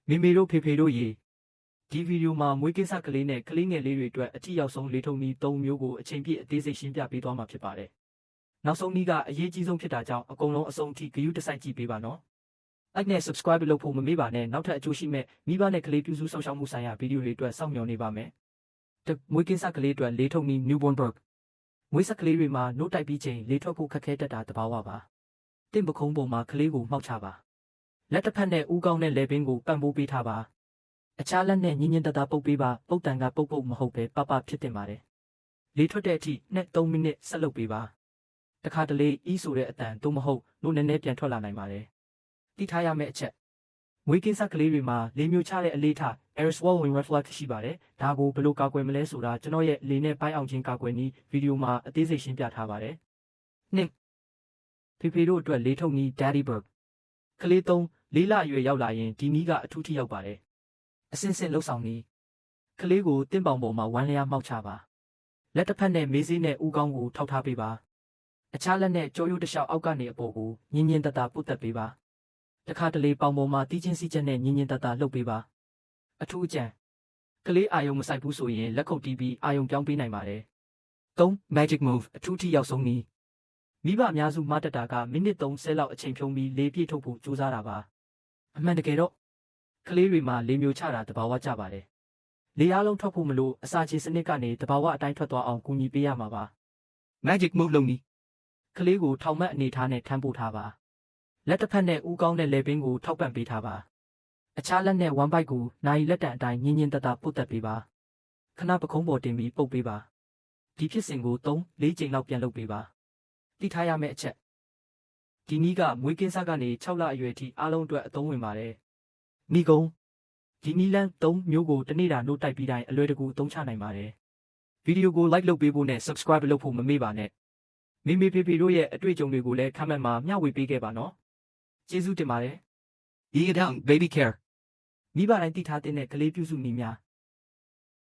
မေမေတို့ဖေဖေတို့ရေဒီဗီဒီယိုမှာမွေးကိစ္စကလေးနဲ့ကလေးငယ်လေးတွေအတွက်အထီရောက်ဆုံးလေထုံနည်း၃မျိုးကိုအချိန်ပြည့်အသေးစိတ်ရှင်းပြပေးသွားမှာဖြစ်ပါတယ်။နောက်ဆုံးနည်းကအရေးကြီးဆုံးဖြစ်တာကြောင့်အကုန်လုံးအဆုံးအထိဂရုတစိုက်ကြည့်ပေးပါနော်။ Like နဲ့ Subscribe လုပ်ဖို့မမေ့ပါနဲ့နောက်ထပ်အကျိုးရှိမဲ့မိဘနဲ့ကလေးပြုစုစောင့်ရှောက်မှုဆိုင်ရာဗီဒီယိုတွေအတွက်စောင့်မျှော်နေပါမယ်။မွေးကိစ္စကလေးအတွက်လေထုံနည်း Newborn birth မွေးဆက်ကလေးတွေမှာနှုတ်တိုက်ပြီးချိန်လေထွက်ဖို့ခက်ခဲတတ်တာသဘာဝပါ။တင့်ပခုံးပေါ်မှာကလေးကိုမှောက်ချပါ။လက်တစ်ဖက်နဲ့ဦးကောင်းနဲ့လယ်ပင်ကိုပံ့ပိုးပေးထားပါ။အခြားလက်နဲ့ညင်ညင်တသာပုတ်ပေးပါပုတ်တန်ကပုတ်ပုတ်မဟုတ်ပဲပပဖြစ်တင်ပါတယ်လေထွက်တဲ့အထိနဲ့3မိနစ်ဆက်လုပ်ပေးပါတခါတလေအီးဆိုတဲ့အတန်သို့မဟုတ်လို့နည်းနည်းပြန်ထွက်လာနိုင်ပါတယ်တိထားရမယ့်အချက်မွေးကင်းစက်ကလေးတွေမှာလေမျိုးချတဲ့အလေးထား air swallowing reflex ရှိပါတယ်ဒါကိုဘယ်လိုကာကွယ်မလဲဆိုတာကျွန်တော်ရဲ့လေနဲ့ပိုင်းအောင်ခြင်းကာကွယ်နည်းဗီဒီယိုမှာအသေးစိတ်ရှင်းပြထားပါတယ်နှစ်ဖေဖေတို့အတွက်လေထုတ်နည်း daddy bird ကလေး3 4လအရွယ်ရောက်လာရင်ဒီနည်းကအထူးထိရောက်ပါတယ်အစင်စင်လှုပ်ဆောင်နည်းကလေးကိုတင့်ပေါင်ပေါ်မှာဝမ်းလျားမှောက်ချပါလက်တစ်ဖက်နဲ့မေးစေးနဲ့ဦးကောင်းကိုထောက်ထားပေးပါအခြားလက်နဲ့ကြောရိုးတစ်လျှောက်အောက်ကနေအပေါ်ကိုညင်ညင်တတာပုတ်တက်ပေးပါတခါတလေပေါင်ပေါ်မှာတီးချင်းစီချက်နဲ့ညင်ညင်တတာလှုပ်ပေးပါအထူးအကြံကလေးအာယုံမဆိုင်ဘူးဆိုရင်လက်ခုပ်တီးပြီးအာယုံပြောင်းပေးနိုင်ပါတယ်3 magic move အထူးထိရောက်ဆုံးနည်းမိဘအများစုမတက်တာကမိနစ်30လောက်အချိန်ဖြုံးပြီးလေပြည့်ထုတ်ဖို့ကြိုးစားတာပါအမှန်တကယ်တော့ကလေးတွေမှာလေမျိုးချတာတဘာဝကျပါတယ်။လေအားလုံးထွက်ဖို့မလို့အစာချေစနစ်ကနေတဘာဝအတိုင်းထွက်သွားအောင်ကူညီပေးရမှာပါ။ Magic move လုပ်နည်းကလေးကိုထောင်မတ်အနေထားနဲ့ထမ်းပိုးထားပါ။လက်တစ်ဖက်နဲ့ဦးကောင်းတဲ့လေပင်ကိုထောက်ပံ့ပေးထားပါ။အခြားလက်နဲ့ဝမ်းပိုက်ကိုနိုင်လက်တံအတိုင်းညင်ညင်တတာပုတ်တက်ပေးပါ။ခဏပခုံးပေါ်တင်ပြီးပုတ်ပေးပါ။ဒီဖြစ်စဉ်ကို3-4ကြိမ်လောက်ပြန်လုပ်ပေးပါ။တိထားရမယ့်အချက်ဒီနည်းကမွေးကင်းစကနေ6လအရွယ်ထိအားလုံးအတွက်အသုံးဝင်ပါတယ်။မိကုံဒီနီလန်3မျိုးကိုတနေ့တာနှုတ်တိုက်ပြီးတိုင်းအလွယ်တကူအသုံးချနိုင်ပါတယ်။ဗီဒီယိုကို like လုပ်ပေးဖို့နဲ့ subscribe လုပ်ဖို့မမေ့ပါနဲ့။မေမေဖေဖေတို့ရဲ့အတွေ့အကြုံတွေကိုလည်း comment မှာမျှဝေပေးခဲ့ပါနော်။ကျေးဇူးတင်ပါတယ်။ Eat it down baby care မိဘတိုင်းသိထားတဲ့ကလေးပြုစုနည်းများ